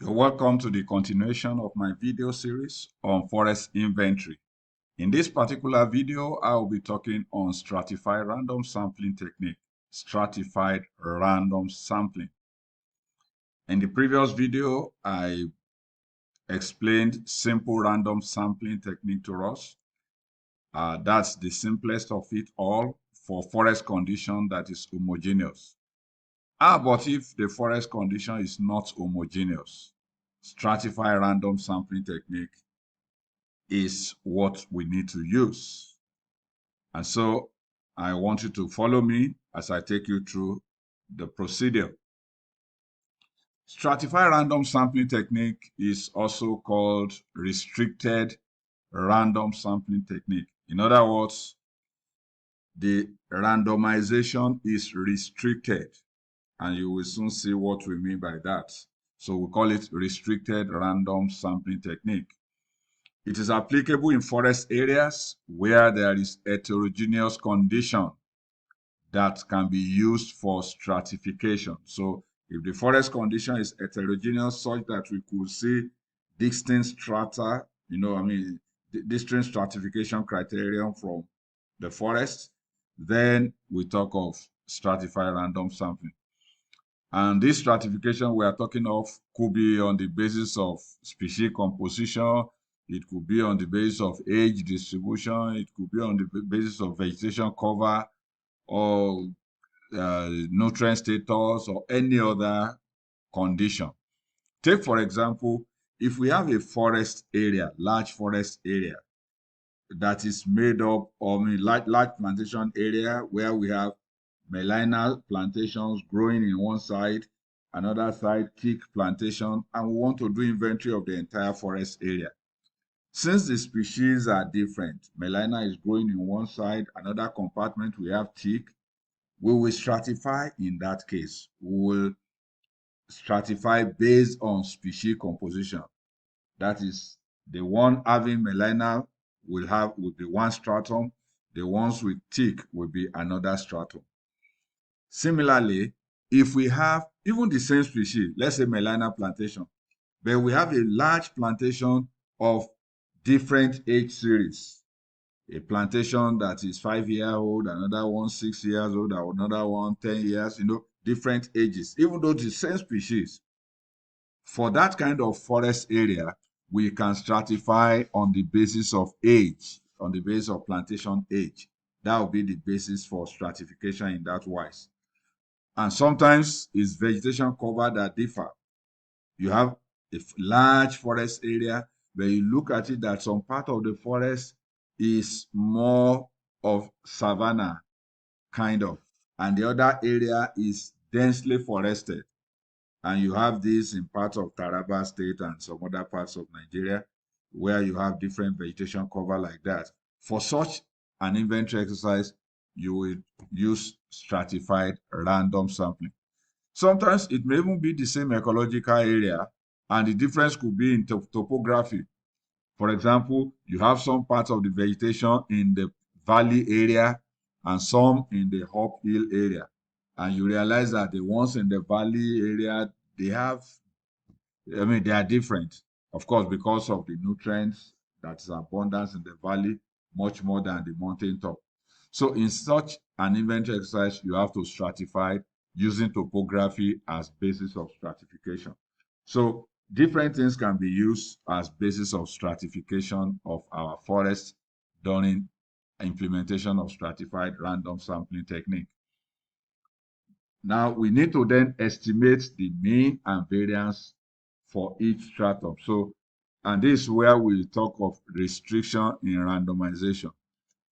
You're welcome to the continuation of my video series on forest inventory. In this particular video, I will be talking on stratified random sampling technique, stratified random sampling. In the previous video, I explained simple random sampling technique to us. That's the simplest of it all for forest condition that is homogeneous. But if the forest condition is not homogeneous, stratified random sampling technique is what we need to use. And so I want you to follow me as I take you through the procedure. Stratified random sampling technique is also called restricted random sampling technique. In other words, the randomization is restricted, and you will soon see what we mean by that. So we call it restricted random sampling technique. It is applicable in forest areas where there is heterogeneous condition that can be used for stratification. So if the forest condition is heterogeneous such that we could see distinct strata, distinct stratification criterion from the forest, then we talk of stratified random sampling. And this stratification we are talking of could be on the basis of species composition, it could be on the basis of age distribution, it could be on the basis of vegetation cover or nutrient status or any other condition. Take, for example, if we have a forest area, large forest area, that is made up of large plantation area where we have melina plantations growing in one side, another side teak plantation, and we want to do inventory of the entire forest area. Since the species are different, melina is growing in one side, another compartment we have teak, we will stratify in that case. We will stratify based on species composition. That is, the one having melina will be one stratum, the ones with teak will be another stratum. Similarly, if we have even the same species, let's say melina plantation, but we have a large plantation of different age series, a plantation that is 5 years old, another one 6 years old, another one 10 years, different ages, even though the same species. For that kind of forest area, we can stratify on the basis of age, on the basis of plantation age. That will be the basis for stratification in that wise. And sometimes it's vegetation cover that differ. You have a large forest area, but you look at it that some part of the forest is more of savanna kind of, and the other area is densely forested. And you have this in parts of Taraba State and some other parts of Nigeria where you have different vegetation cover like that. For such an inventory exercise, you will use stratified random sampling. Sometimes it may even be the same ecological area, and the difference could be in topography. For example, you have some parts of the vegetation in the valley area and some in the uphill area. And you realize that the ones in the valley area, they are different. Of course, because of the nutrients that is abundance in the valley, much more than the mountain top. So in such an inventory exercise, you have to stratify using topography as basis of stratification. So different things can be used as basis of stratification of our forests during implementation of stratified random sampling technique. Now we need to then estimate the mean and variance for each stratum. So, and this is where we talk of restriction in randomization.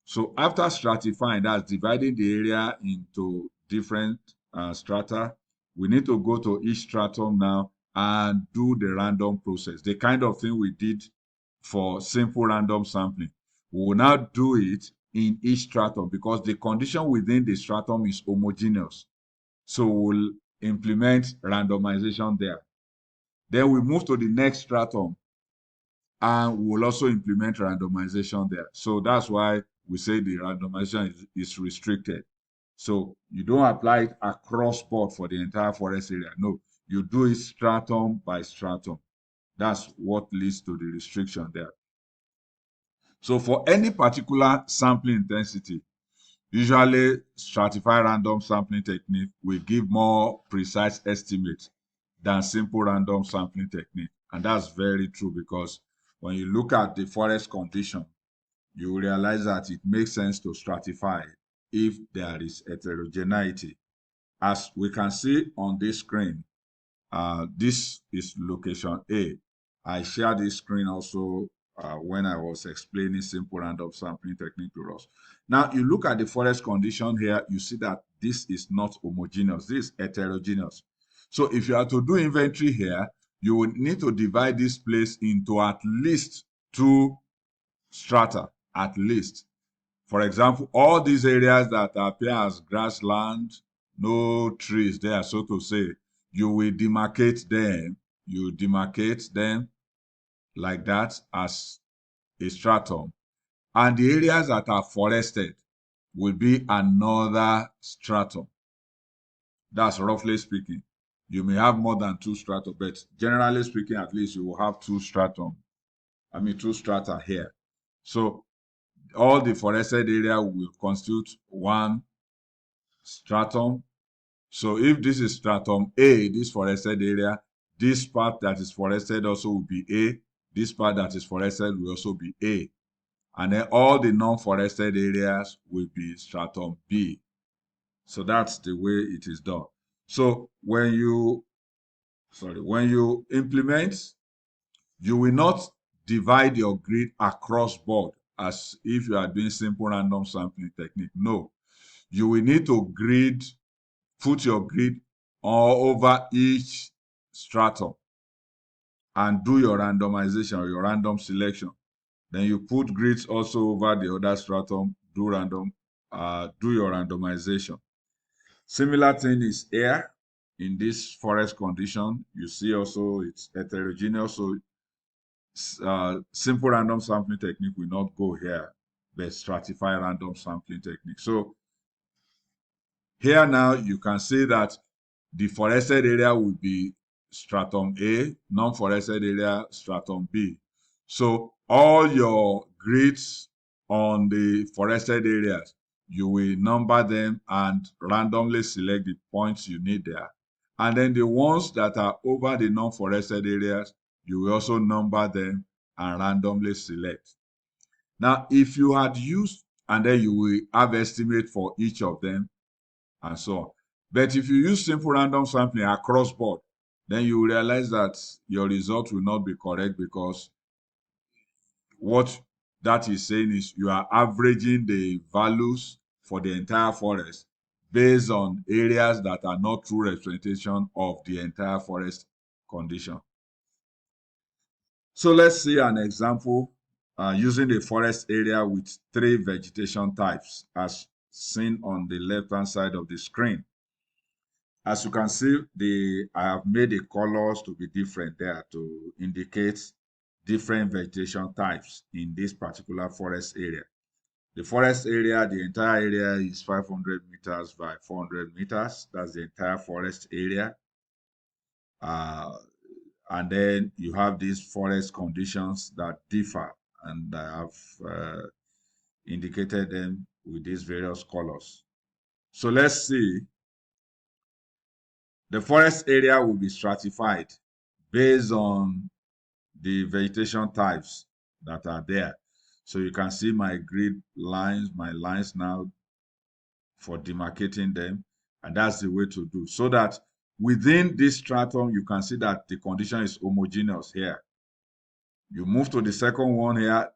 So after stratifying, that's dividing the area into different strata, we need to go to each stratum now and do the random process, the kind of thing we did for simple random sampling. We will now do it in each stratum because the condition within the stratum is homogeneous. So we'll implement randomization there. Then we move to the next stratum and we'll also implement randomization there. So that's why we say the randomization is restricted. So you don't apply it across board for the entire forest area. No, you do it stratum by stratum. That's what leads to the restriction there. So for any particular sampling intensity, usually stratified random sampling technique will give more precise estimates than simple random sampling technique. And that's very true because when you look at the forest condition, you will realize that it makes sense to stratify if there is heterogeneity. As we can see on this screen, this is location A. I shared this screen also when I was explaining simple random sampling technique to us. Now, you look at the forest condition here, you see that this is not homogeneous, this is heterogeneous. So if you are to do inventory here, you would need to divide this place into at least 2 strata, at least. For example, all these areas that appear as grassland, no trees there, so to say, you will demarcate them. You demarcate them like that as a stratum. And the areas that are forested will be another stratum. That's roughly speaking. You may have more than 2 strata, but generally speaking, at least you will have 2 stratum. 2 strata here. So all the forested area will constitute 1 stratum. So if this is stratum A, this forested area, this part that is forested also will be A. This part that is forested will also be A. And then all the non-forested areas will be stratum B. So that's the way it is done. So when you implement, you will not divide your grid across board as if you are doing simple random sampling technique. No, you will need to put your grid all over each stratum and do your randomization or your random selection. Then you put grids also over the other stratum, do your randomization. Similar thing is air. In this forest condition, you see also it's heterogeneous. So simple random sampling technique will not go here, but stratified random sampling technique. So here now you can see that the forested area will be stratum A, non-forested area stratum B. So all your grids on the forested areas, you will number them and randomly select the points you need there. And then the ones that are over the non-forested areas, you will also number them and randomly select. Now, if you had used, and then you will have estimate for each of them, and so on. But if you use simple random sampling across board, then you will realize that your result will not be correct because what that is saying is you are averaging the values for the entire forest based on areas that are not true representation of the entire forest condition. So let's see an example using the forest area with 3 vegetation types as seen on the left-hand side of the screen. As you can see, I have made the colors to be different there to indicate different vegetation types in this particular forest area. The forest area, the entire area is 500 meters by 400 meters. That's the entire forest area. And then you have these forest conditions that differ, and I have indicated them with these various colors. So let's see. The forest area will be stratified based on the vegetation types that are there. So you can see my grid lines, my lines now for demarcating them. And that's the way to do. So that within this stratum, you can see that the condition is homogeneous here. You move to the second one here,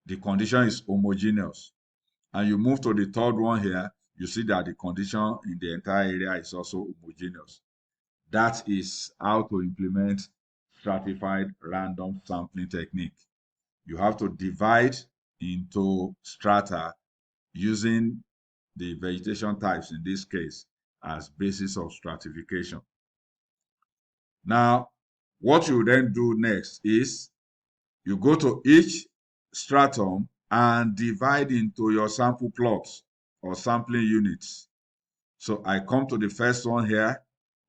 the condition is homogeneous. And you move to the third one here, you see that the condition in the entire area is also homogeneous. That is how to implement stratified random sampling technique. You have to divide into strata using the vegetation types in this case as basis of stratification. Now, what you then do next is you go to each stratum and divide into your sample plots or sampling units. So I come to the first one here.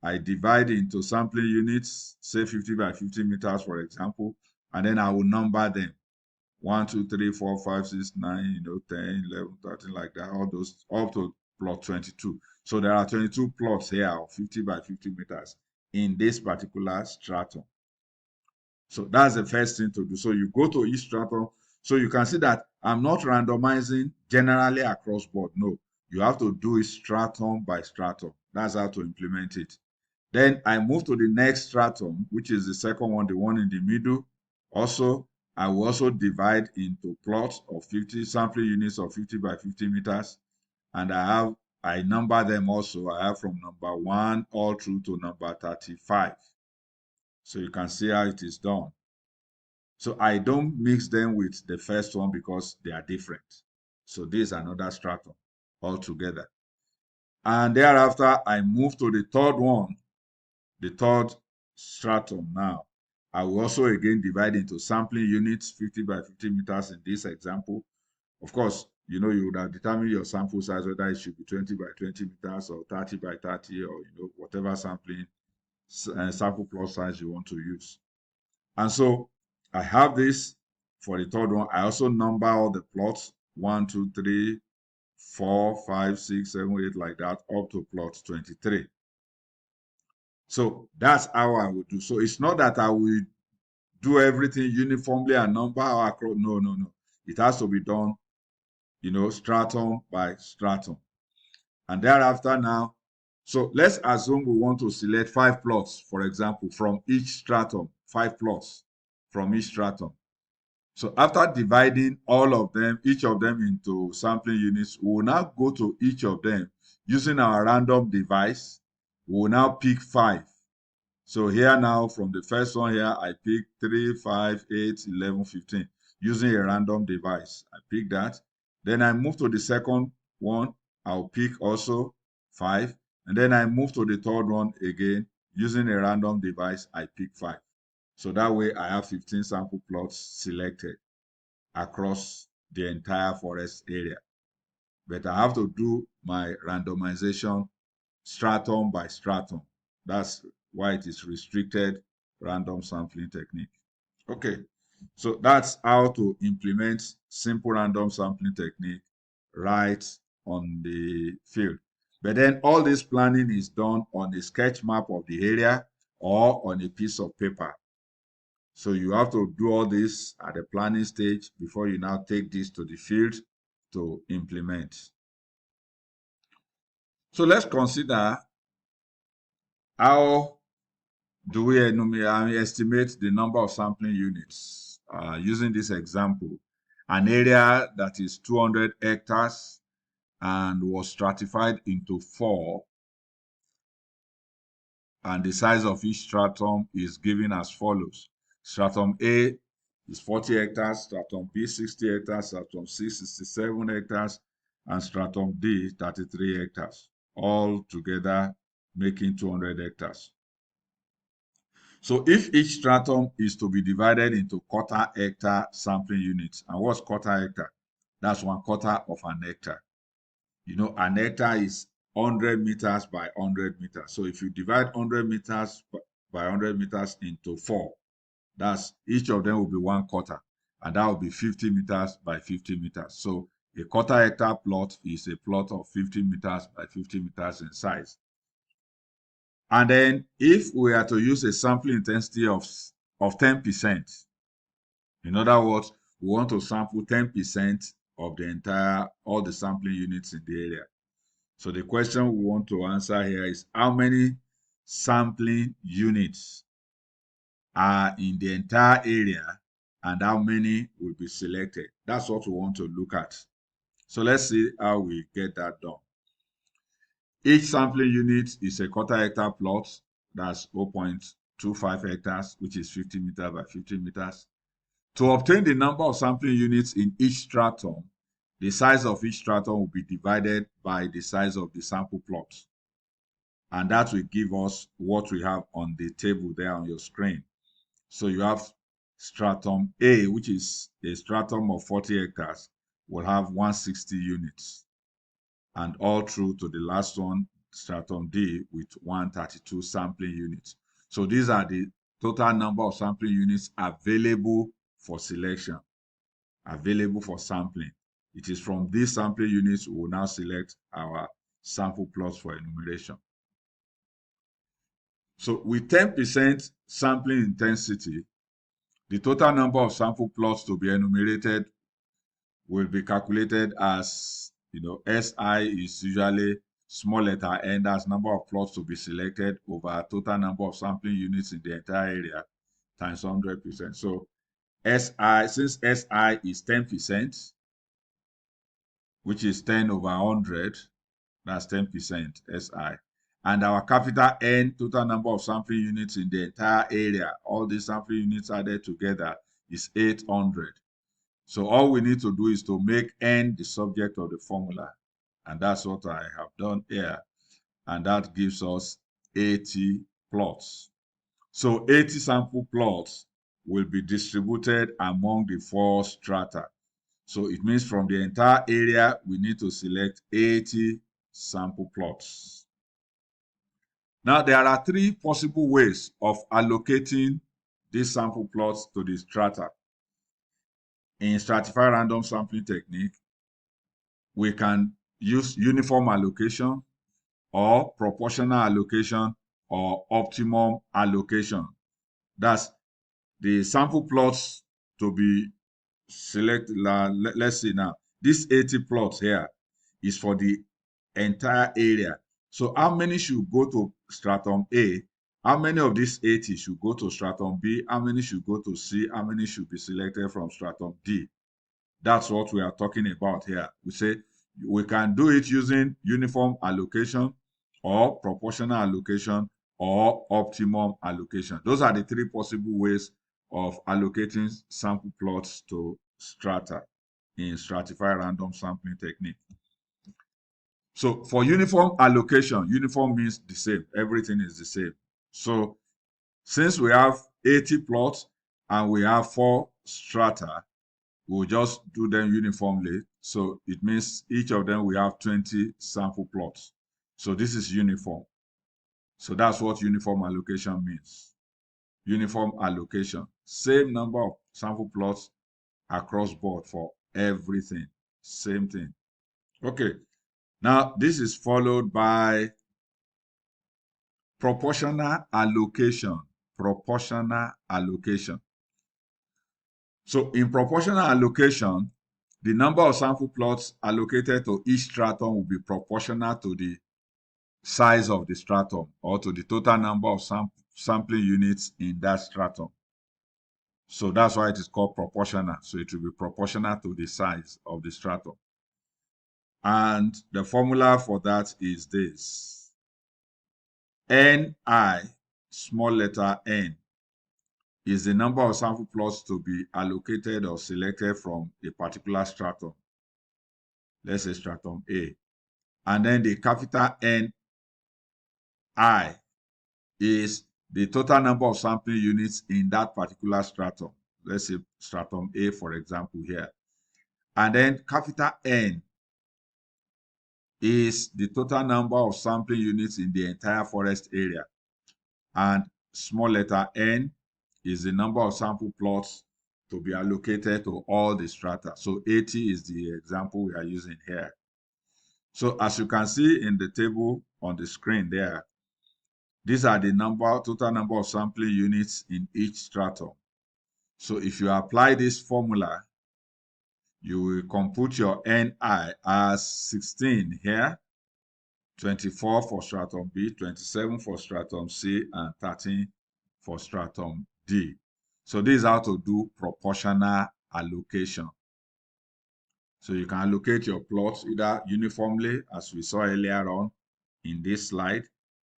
I divide into sampling units, say 50 by 50 meters, for example, and then I will number them. 1, 2, 3, 4, 5, 6, 9, 10, 11, 13, like that, all those up to plot 22. So there are 22 plots here of 50 by 50 meters in this particular stratum. So that's the first thing to do. So you go to each stratum. So you can see that I'm not randomizing generally across board. No, you have to do it stratum by stratum. That's how to implement it. Then I move to the next stratum, which is the second one, the one in the middle. Also, I will also divide into plots of 50 sampling units of 50 by 50 meters. And I number them also. I have from number 1 all through to number 35. So you can see how it is done. So I don't mix them with the first one because they are different. So this is another stratum altogether. And thereafter, I move to the third one, the third stratum now. I will also again divide into sampling units, 50 by 50 meters in this example. Of course, you would have determined your sample size, whether it should be 20 by 20 meters or 30 by 30 or, whatever sampling sample plot size you want to use. And so I have this for the third one. I also number all the plots 1, 2, 3, 4, 5, 6, 7, 8, like that, up to plot 23. So that's how I would do. So it's not that I will do everything uniformly and number across. No. It has to be done, stratum by stratum. And thereafter now, so let's assume we want to select 5 plots, for example, from each stratum, 5 plots from each stratum. So after dividing all of them, each of them into sampling units, we will now go to each of them using our random device. We will now pick 5. So here now, from the first one here, I pick 3, 5, 8, 11, 15 using a random device. I pick that. Then I move to the second one. I'll pick also 5. And then I move to the third one again using a random device. I pick 5. So that way I have 15 sample plots selected across the entire forest area. But I have to do my randomization stratum by stratum. That's why it is restricted random sampling technique. Okay, so that's how to implement simple random sampling technique right on the field. But then all this planning is done on a sketch map of the area or on a piece of paper. So you have to do all this at the planning stage before you now take this to the field to implement. So let's consider how do we estimate the number of sampling units using this example. An area that is 200 hectares and was stratified into 4, and the size of each stratum is given as follows. Stratum A is 40 hectares, stratum B 60 hectares, stratum C 67 hectares, and stratum D 33 hectares, all together making 200 hectares. So if each stratum is to be divided into quarter hectare sampling units, and what's quarter hectare? That's 1/4 of an hectare. An hectare is 100 meters by 100 meters. So if you divide 100 meters by 100 meters into 4, that's each of them will be 1/4, and that will be 50 meters by 50 meters. So a quarter hectare plot is a plot of 50 meters by 50 meters in size. And then if we are to use a sampling intensity of 10%, in other words, we want to sample 10% of all the sampling units in the area. So the question we want to answer here is how many sampling units are in the entire area and how many will be selected. That's what we want to look at. So let's see how we get that done. Each sampling unit is a quarter hectare plot. That's 0.25 hectares, which is 50 meters by 50 meters. To obtain the number of sampling units in each stratum, the size of each stratum will be divided by the size of the sample plot. And that will give us what we have on the table there on your screen. So you have stratum A, which is a stratum of 40 hectares, will have 160 units. And all through to the last one, stratum D with 132 sampling units. So these are the total number of sampling units available for selection, available for sampling. It is from these sampling units we will now select our sample plots for enumeration. So with 10% sampling intensity, the total number of sample plots to be enumerated will be calculated as, SI is usually small letter n, that's number of plots to be selected over total number of sampling units in the entire area times 100%. So SI, since SI is 10%, which is 10 over 100, that's 10% SI. And our capital N, total number of sampling units in the entire area, all these sampling units added together, is 800. So all we need to do is to make N the subject of the formula. And that's what I have done here. And that gives us 80 plots. So 80 sample plots will be distributed among the 4 strata. So it means from the entire area, we need to select 80 sample plots. Now, there are 3 possible ways of allocating these sample plots to the strata. In stratified random sampling technique, we can use uniform allocation or proportional allocation or optimum allocation. That's the sample plots to be selected. Let's see now, this 80 plots here is for the entire area. So how many should go to stratum A? How many of these 80 should go to stratum B? How many should go to C? How many should be selected from stratum D? That's what we are talking about here. We say we can do it using uniform allocation or proportional allocation or optimum allocation. Those are the 3 possible ways of allocating sample plots to strata in stratified random sampling technique. So for uniform allocation, uniform means the same. Everything is the same. So since we have 80 plots and we have 4 strata, we'll just do them uniformly. So it means each of them we have 20 sample plots. So this is uniform. So that's what uniform allocation means. Uniform allocation, same number of sample plots across board for everything, same thing. Okay, now this is followed by proportional allocation. Proportional allocation. So in proportional allocation, the number of sample plots allocated to each stratum will be proportional to the size of the stratum or to the total number of sampling units in that stratum. So that's why it is called proportional. So it will be proportional to the size of the stratum. And the formula for that is this. Ni, small letter n, is the number of sample plots to be allocated or selected from a particular stratum. Let's say stratum A. And then the capital N I is the total number of sampling units in that particular stratum. Let's say stratum A, for example, here. And then capital N is the total number of sampling units in the entire forest area. And small letter n is the number of sample plots to be allocated to all the strata. So 80 is the example we are using here. So as you can see in the table on the screen there, these are the total number of sampling units in each stratum. So if you apply this formula, you will compute your Ni as 16 here, 24 for stratum B, 27 for stratum C, and 13 for stratum D. So this is how to do proportional allocation. So you can allocate your plots either uniformly, as we saw earlier on in this slide,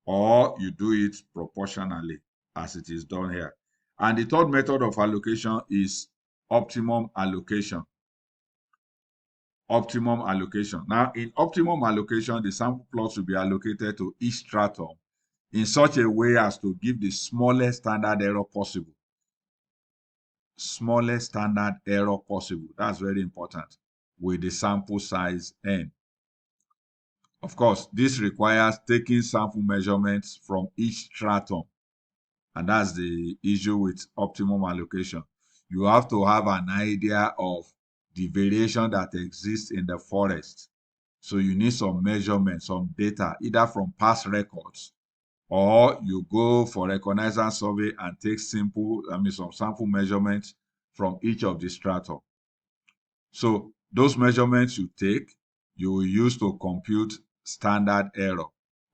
or you do it proportionally, as it is done here. And the third method of allocation is optimum allocation. Optimum allocation. Now, in optimum allocation, the sample plots will be allocated to each stratum in such a way as to give the smallest standard error possible. Smallest standard error possible. That's very important with the sample size n. Of course, this requires taking sample measurements from each stratum, and that's the issue with optimum allocation. You have to have an idea of the variation that exists in the forest. So you need some measurements, some data, either from past records, or you go for reconnaissance survey and take some sample measurements from each of the strata. So those measurements you take, you will use to compute standard error.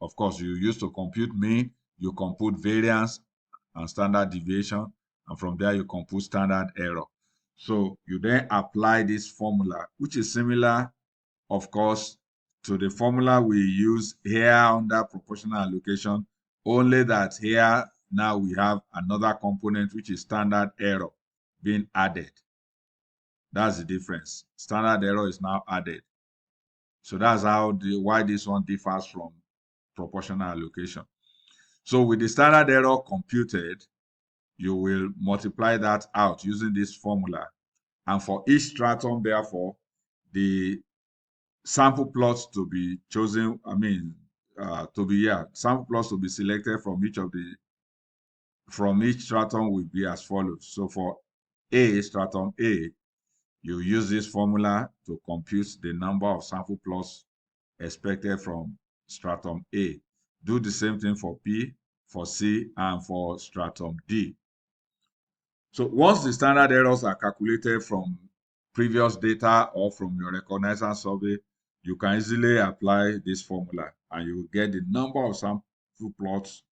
Of course, you use to compute mean, you compute variance and standard deviation, and from there you compute standard error. So you then apply this formula, which is similar, of course, to the formula we use here under proportional allocation, only that here now we have another component, which is standard error being added. That's the difference. Standard error is now added. So that's why this one differs from proportional allocation. So with the standard error computed, you will multiply that out using this formula. And for each stratum, therefore, the sample plots to be chosen, sample plots to be selected from each stratum will be as follows. So for stratum A, you use this formula to compute the number of sample plots expected from stratum A. Do the same thing for B, for C, and for stratum D. So once the standard errors are calculated from previous data or from your reconnaissance survey, you can easily apply this formula and you will get the number of sample plots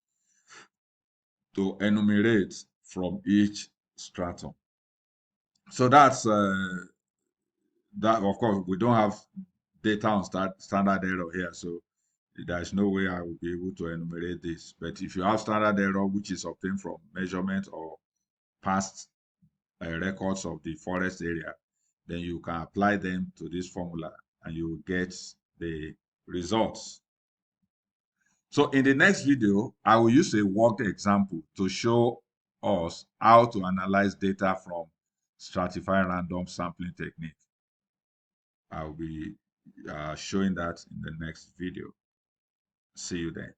to enumerate from each stratum. So that's that. Of course, we don't have data on standard error here, so there's no way I will be able to enumerate this. But if you have standard error, which is obtained from measurement or past records of the forest area, then you can apply them to this formula and you will get the results. So in the next video, I will use a worked example to show us how to analyze data from stratified random sampling technique. I will be showing that in the next video. See you then.